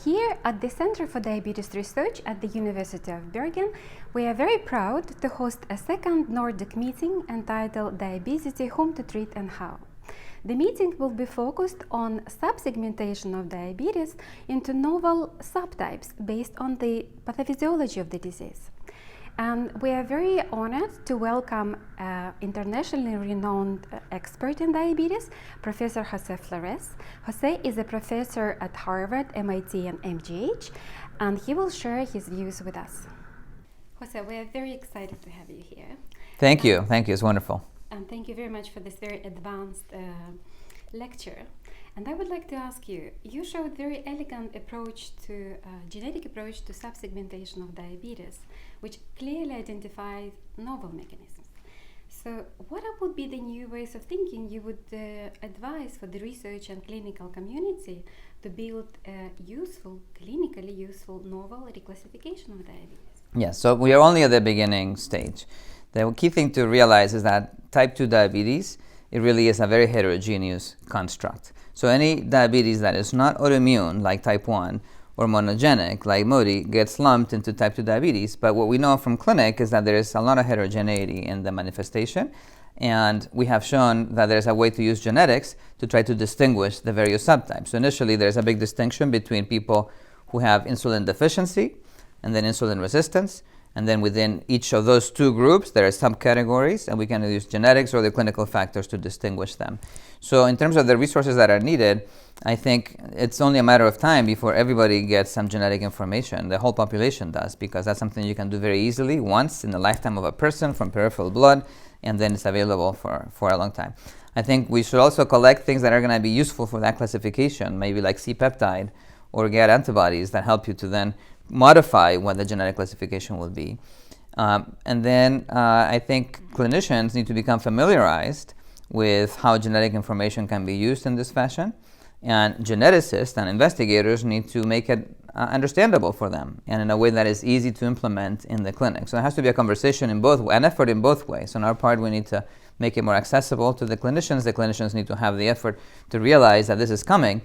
Here at the Center for Diabetes Research at the University of Bergen, we are very proud to host a second Nordic meeting entitled Diabesity: Whom to Treat and How. The meeting will be focused on subsegmentation of diabetes into novel subtypes based on the pathophysiology of the disease. And we are very honored to welcome internationally renowned expert in diabetes, Professor José Florez. José is a professor at Harvard, MIT, and MGH, and he will share his views with us. José, we are very excited to have you here. Thank you. It's wonderful. And thank you very much for this very advanced lecture. And I would like to ask you, you showed very elegant genetic approach to subsegmentation of diabetes, which clearly identifies novel mechanisms. So what would be the new ways of thinking you would advise for the research and clinical community to build a clinically useful novel reclassification of diabetes? Yes, so we are only at the beginning stage. The key thing to realize is that type 2 diabetes, it really is a very heterogeneous construct. So any diabetes that is not autoimmune, like type 1, or monogenic, like MODY, gets lumped into type 2 diabetes. But what we know from clinic is that there is a lot of heterogeneity in the manifestation. And we have shown that there's a way to use genetics to try to distinguish the various subtypes. So initially, there's a big distinction between people who have insulin deficiency and then insulin resistance. And then within each of those two groups, there are subcategories, and we can use genetics or the clinical factors to distinguish them. So in terms of the resources that are needed, I think it's only a matter of time before everybody gets some genetic information. The whole population does, because that's something you can do very easily once in the lifetime of a person from peripheral blood, and then it's available for a long time. I think we should also collect things that are going to be useful for that classification, maybe like C-peptide or GAD antibodies that help you to then modify what the genetic classification will be. And then I think clinicians need to become familiarized with how genetic information can be used in this fashion. And geneticists and investigators need to make it understandable for them and in a way that is easy to implement in the clinic. So it has to be a conversation an effort in both ways. On our part, we need to make it more accessible to the clinicians. The clinicians need to have the effort to realize that this is coming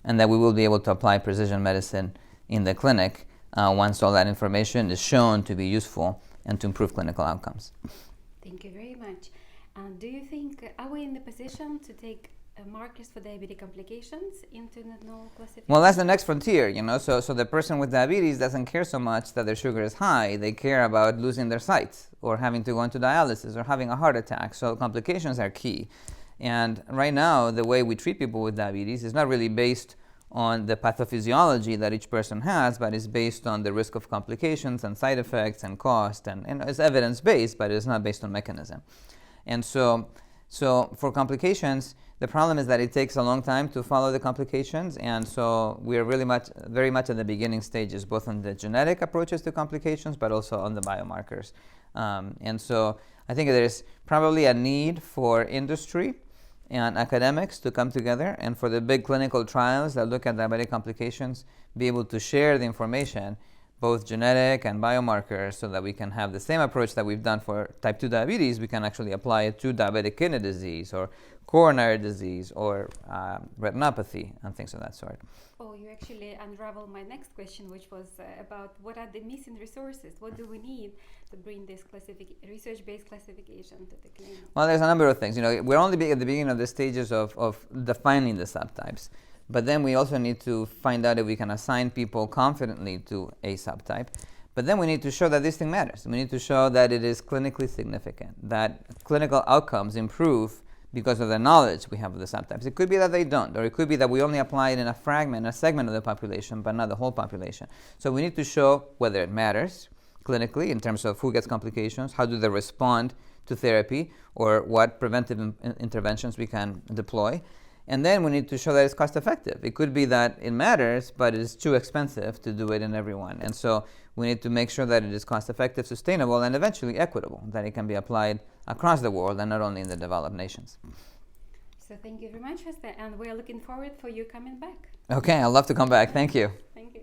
and that we will be able to apply precision medicine in the clinic once all that information is shown to be useful and to improve clinical outcomes. Thank you very much. And do you think, are we in the position to take markers for diabetic complications into the null classification? Well, that's the next frontier, So the person with diabetes doesn't care so much that their sugar is high. They care about losing their sight or having to go into dialysis or having a heart attack. So complications are key. And right now, the way we treat people with diabetes is not really based on the pathophysiology that each person has, but is based on the risk of complications and side effects and cost, and it's evidence-based, but it's not based on mechanism. And so for complications, the problem is that it takes a long time to follow the complications, and so we are very much at the beginning stages, both on the genetic approaches to complications, but also on the biomarkers. And so I think there is probably a need for industry and academics to come together, and for the big clinical trials that look at diabetic complications, be able to share the information, both genetic and biomarkers, so that we can have the same approach that we've done for type 2 diabetes. We can actually apply it to diabetic kidney disease or coronary disease or retinopathy and things of that sort. Oh, you actually unraveled my next question, which was about what are the missing resources? What do we need to bring this research-based classification to the clinic? Well, there's a number of things. We're only at the beginning of the stages of defining the subtypes. But then we also need to find out if we can assign people confidently to a subtype. But then we need to show that this thing matters. We need to show that it is clinically significant, that clinical outcomes improve because of the knowledge we have of the subtypes. It could be that they don't, or it could be that we only apply it in a segment of the population, but not the whole population. So we need to show whether it matters clinically in terms of who gets complications, how do they respond to therapy, or what preventive interventions we can deploy. And then we need to show that it's cost effective. It could be that it matters, but it is too expensive to do it in everyone. And so we need to make sure that it is cost effective, sustainable, and eventually equitable, that it can be applied across the world and not only in the developed nations. So thank you very much, José, and we're looking forward for you coming back. Okay, I'd love to come back. Thank you. Thank you.